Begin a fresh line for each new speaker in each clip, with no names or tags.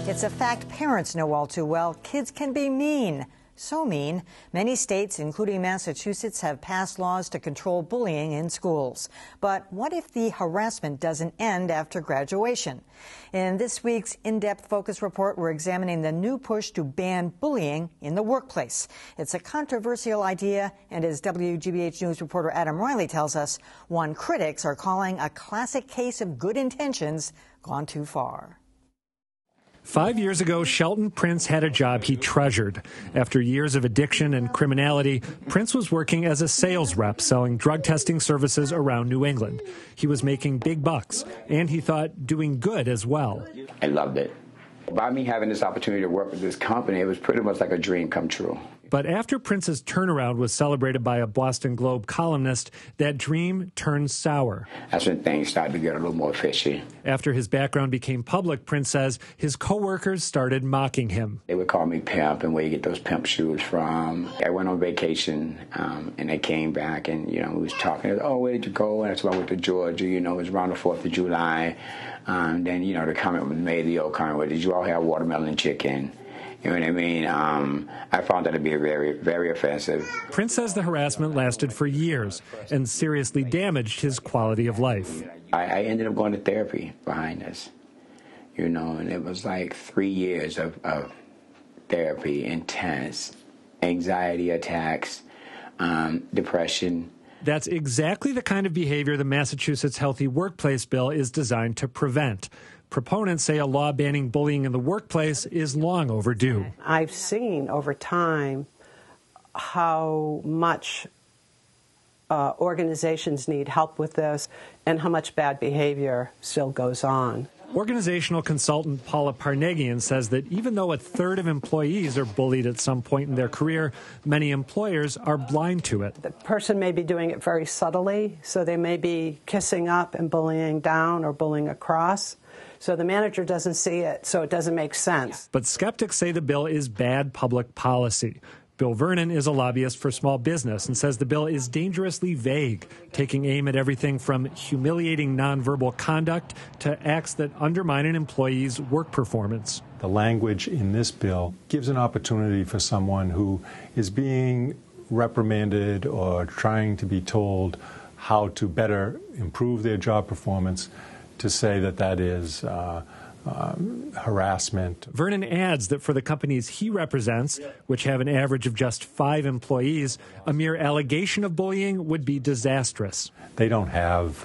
It's a fact parents know all too well. Kids can be mean. So mean. Many states, including Massachusetts, have passed laws to control bullying in schools. But what if the harassment doesn't end after graduation? In this week's in-depth focus report, we're examining the new push to ban bullying in the workplace. It's a controversial idea, and as WGBH News reporter Adam Reilly tells us, one critics are calling a classic case of good intentions gone too far.
5 years ago, Shelton Prince had a job he treasured. After years of addiction and criminality, Prince was working as a sales rep selling drug testing services around New England. He was making big bucks, and he thought doing good as well.
I loved it. By me having this opportunity to work with this company, it was pretty much like a dream come true.
But after Prince's turnaround was celebrated by a Boston Globe columnist, that dream turned sour.
That's when things started to get a little more fishy.
After his background became public, Prince says his coworkers started mocking him.
They would call me pimp and where you get those pimp shoes from. I went on vacation and I came back and, we was talking. Oh, where did you go? And that's why I went to Georgia. It was around the 4th of July. Then, the comment was made, the old comment was, did you all have watermelon and chicken? You know what I mean? I found that to be very, very offensive.
Prince says the harassment lasted for years and seriously damaged his quality of life.
I ended up going to therapy behind this, and it was like 3 years of therapy, intense anxiety attacks, depression.
That's exactly the kind of behavior the Massachusetts Healthy Workplace Bill is designed to prevent. Proponents say a law banning bullying in the workplace is long overdue.
I've seen over time how much organizations need help with this and how much bad behavior still goes on.
Organizational consultant Paula Parnegian says that even though a third of employees are bullied at some point in their career, many employers are blind to it.
The person may be doing it very subtly, so they may be kissing up and bullying down or bullying across. So the manager doesn't see it, so it doesn't make sense.
But skeptics say the bill is bad public policy. Bill Vernon is a lobbyist for small business and says the bill is dangerously vague, taking aim at everything from humiliating nonverbal conduct to acts that undermine an employee's work performance.
The language in this bill gives an opportunity for someone who is being reprimanded or trying to be told how to better improve their job performance to say that that is harassment.
Vernon adds that for the companies he represents, which have an average of just 5 employees, a mere allegation of bullying would be disastrous.
They don't have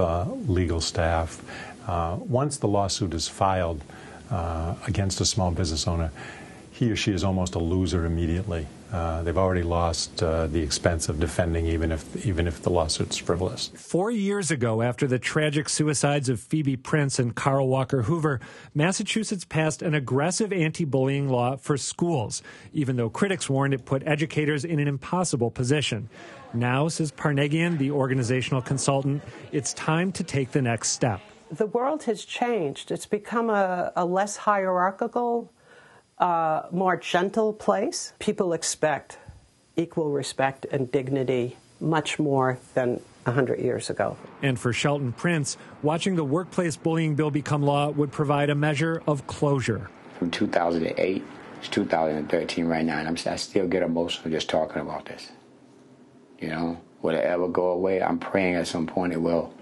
legal staff. Once the lawsuit is filed against a small business owner, he or she is almost a loser immediately. They've already lost the expense of defending, even if the lawsuit's frivolous.
4 years ago, after the tragic suicides of Phoebe Prince and Carl Walker Hoover, Massachusetts passed an aggressive anti-bullying law for schools, even though critics warned it put educators in an impossible position. Now, says Parnegian, the organizational consultant, it's time to take the next step.
The world has changed. It's become a less hierarchical, more gentle place. People expect equal respect and dignity much more than 100 years ago.
And for Shelton Prince, watching the workplace bullying bill become law would provide a measure of closure.
From 2008 to 2013 right now, and I still get emotional just talking about this. Will it ever go away? I'm praying at some point it will.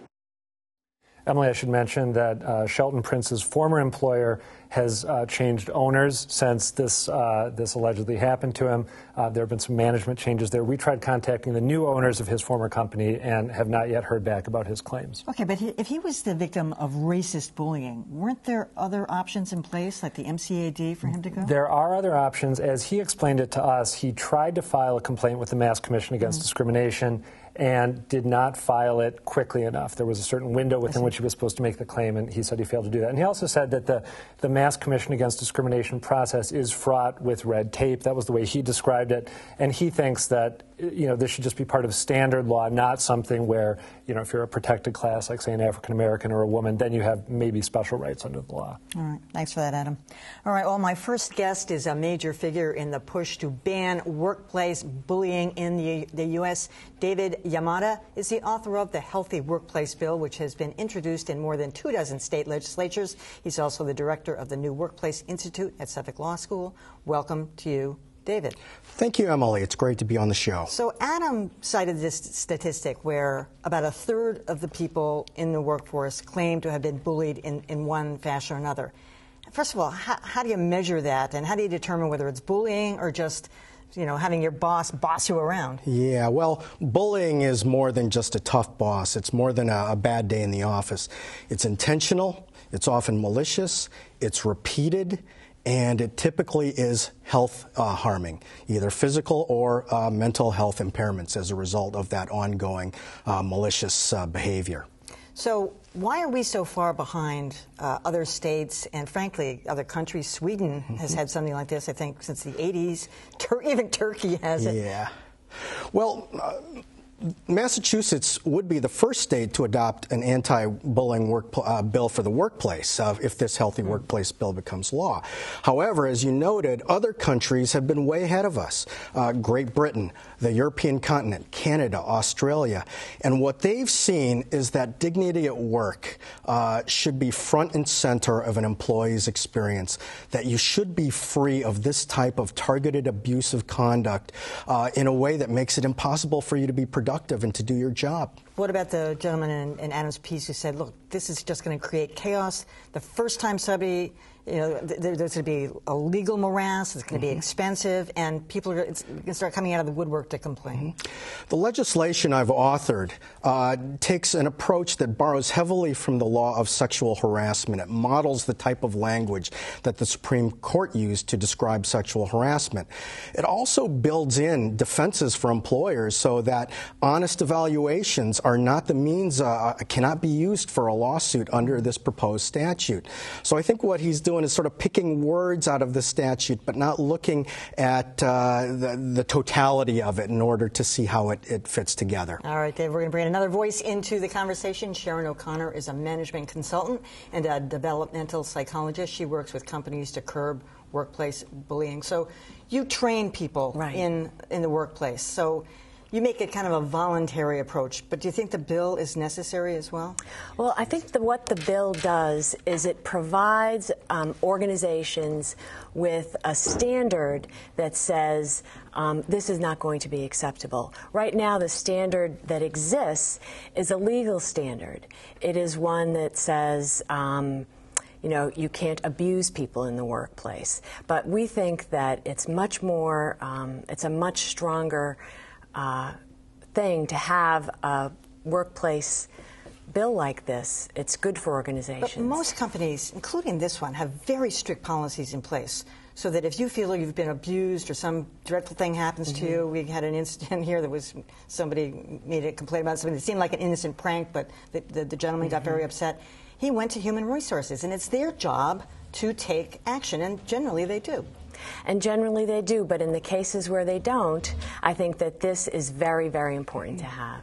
Emily, I should mention that Shelton Prince's former employer has changed owners since this allegedly happened to him. There have been some management changes there. We tried contacting the new owners of his former company and have not yet heard back about his claims.
Okay, but if he was the victim of racist bullying, weren't there other options in place, like the MCAD, for him to go?
There are other options. As he explained it to us, he tried to file a complaint with the Mass Commission Against Discrimination and did not file it quickly enough. There was a certain window within which he was supposed to make the claim, and he said he failed to do that. And he also said that the Mass Commission Against Discrimination process is fraught with red tape. That was the way he described it. And he thinks that, this should just be part of standard law, not something where, if you're a protected class, like, say, an African-American or a woman, then you have maybe special rights under the law.
All right. Thanks for that, Adam. All right. Well, my first guest is a major figure in the push to ban workplace bullying in the U.S., David Yamada is the author of the Healthy Workplace Bill, which has been introduced in more than 24 state legislatures. He's also the director of the New Workplace Institute at Suffolk Law School. Welcome to you, David.
Thank you, Emily. It's great to be on the show.
So Adam cited this statistic where about 1/3 of the people in the workforce claim to have been bullied in one fashion or another. First of all, how do you measure that, and how do you determine whether it's bullying or just, you know, having your boss you around?
Yeah, well, bullying is more than just a tough boss. It's more than a bad day in the office. It's intentional, it's often malicious, it's repeated, and it typically is health harming, either physical or mental health impairments as a result of that ongoing malicious behavior.
So why are we so far behind other states and, frankly, other countries? Sweden has had something like this, I think, since the 80s. Even Turkey has it.
Yeah. Well, Massachusetts would be the first state to adopt an anti-bullying bill for the workplace if this healthy workplace bill becomes law. However, as you noted, other countries have been way ahead of us. Great Britain, the European continent, Canada, Australia. And what they've seen is that dignity at work should be front and center of an employee's experience, that you should be free of this type of targeted abusive conduct in a way that makes it impossible for you to be productive and to do your job.
What about the gentleman in Adam's piece who said, look, this is just going to create chaos. The first time somebody, you know, there's going to be a legal morass, it's going to be expensive, and people are going to start coming out of the woodwork to complain.
The legislation I've authored takes an approach that borrows heavily from the law of sexual harassment. It models the type of language that the Supreme Court used to describe sexual harassment. It also builds in defenses for employers so that honest evaluations are not the means, cannot be used for a lawsuit under this proposed statute. So I think what he's doing is sort of picking words out of the statute, but not looking at the totality of it in order to see how it fits together.
All right, Dave, we're going to bring another voice into the conversation. Sharon OConnor is a management consultant and a developmental psychologist. She works with companies to curb workplace bullying. So you train people in the workplace. So you make it kind of a voluntary approach, but do you think the bill is necessary as well?
Well, I think what the bill does is it provides organizations with a standard that says this is not going to be acceptable. Right now, the standard that exists is a legal standard. It is one that says you know, you can't abuse people in the workplace. But we think that it's much more, it's a much stronger thing to have a workplace bill like this. It's good for organizations.
But most companies, including this one, have very strict policies in place so that if you feel like you've been abused or some dreadful thing happens to you, we had an incident here that was somebody made a complaint about something that seemed like an innocent prank, but the gentleman got very upset. He went to Human Resources, and it's their job to take action, and generally they do.
And generally they do, but in the cases where they don't, I think that this is very, very important to have.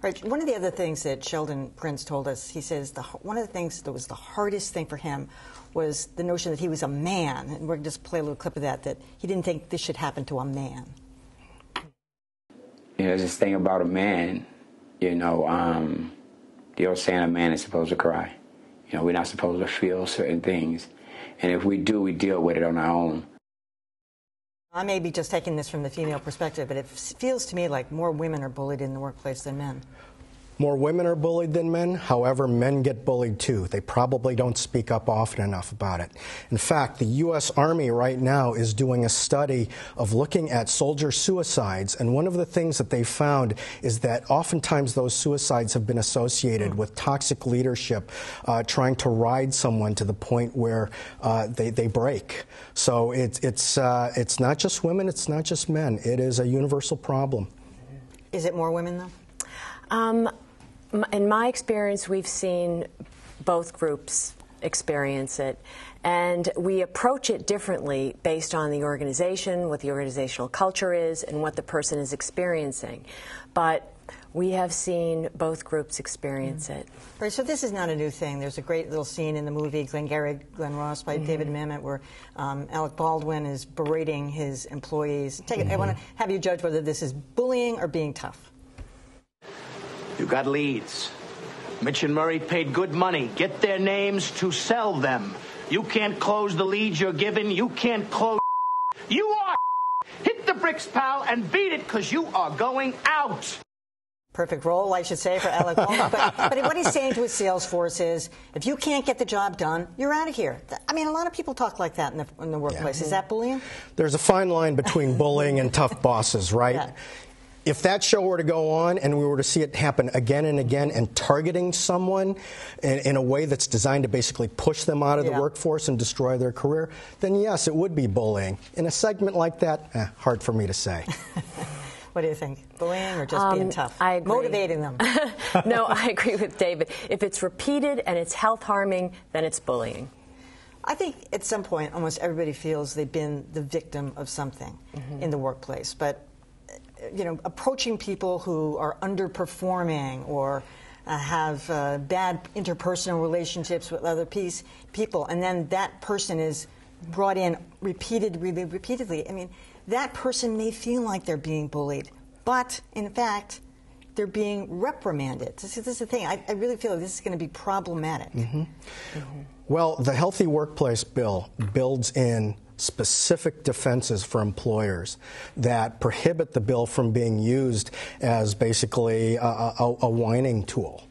Right. One of the other things that Sheldon Prince told us, he says one of the things that was the hardest thing for him was the notion that he was a man. And we're going to just play a little clip of that he didn't think this should happen to a man.
You know, this thing about a man, you know, the old saying, a man is supposed to cry. You know, we're not supposed to feel certain things. And if we do, we deal with it on our own.
I may be just taking this from the female perspective, but it feels to me like more women are bullied in the workplace than men.
More women are bullied than men. However, men get bullied too. They probably don't speak up often enough about it. In fact, the U.S. Army right now is doing a study of looking at soldier suicides, and one of the things that they found is that oftentimes those suicides have been associated with toxic leadership trying to ride someone to the point where they break. So it's not just women, it's not just men. It is a universal problem.
Is it more women, though?
In my experience, we've seen both groups experience it, and we approach it differently based on the organization, what the organizational culture is, and what the person is experiencing. But we have seen both groups experience it.
Right, so this is not a new thing. There's a great little scene in the movie Glengarry Glen Ross by David Mamet where Alec Baldwin is berating his employees. I want to have you judge whether this is bullying or being tough.
You got leads. Mitch and Murray paid good money. Get their names to sell them. You can't close the leads you're given. You can't close. You are. Hit the bricks, pal, and beat it, because you are going out.
Perfect role, I should say, for Alec Baldwin. But what he's saying to his sales force is, if you can't get the job done, you're out of here. I mean, a lot of people talk like that in the workplace. Yeah. Is that bullying?
There's a fine line between bullying and tough bosses, right? Yeah. If that show were to go on and we were to see it happen again and again and targeting someone in a way that's designed to basically push them out of the workforce and destroy their career, then yes, it would be bullying. In a segment like that, hard for me to say.
What do you think? Bullying or just being tough?
I agree.
Motivating them?
No, I agree with David. If it's repeated and it's health harming, then it's bullying.
I think at some point almost everybody feels they've been the victim of something in the workplace. But you know, approaching people who are underperforming or have bad interpersonal relationships with other people, and then that person is brought in repeatedly. I mean, that person may feel like they're being bullied, but in fact, they're being reprimanded. This is the thing. I really feel like this is going to be problematic.
Well, the Healthy Workplace Bill builds in specific defenses for employers that prohibit the bill from being used as basically a whining tool.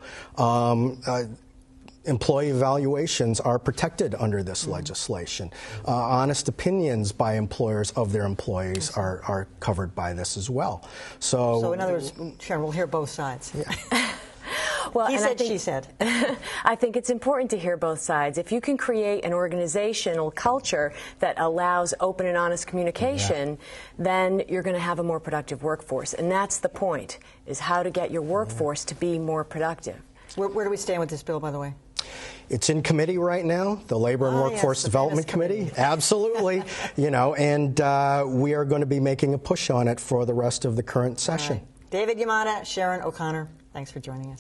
Employee evaluations are protected under this legislation. Honest opinions by employers of their employees are covered by this as well. So
in other words, Sharon, we'll hear both sides.
Yeah. Well,
he said, she said.
I think it's important to hear both sides. If you can create an organizational culture that allows open and honest communication, then you're going to have a more productive workforce. And that's the point, is how to get your workforce to be more productive.
Where do we stand with this bill, by the way?
It's in committee right now, the Labor and Workforce Development Committee. Absolutely. You know, and we are going to be making a push on it for the rest of the current session.
Right. David Yamada, Sharon OConnor, thanks for joining us.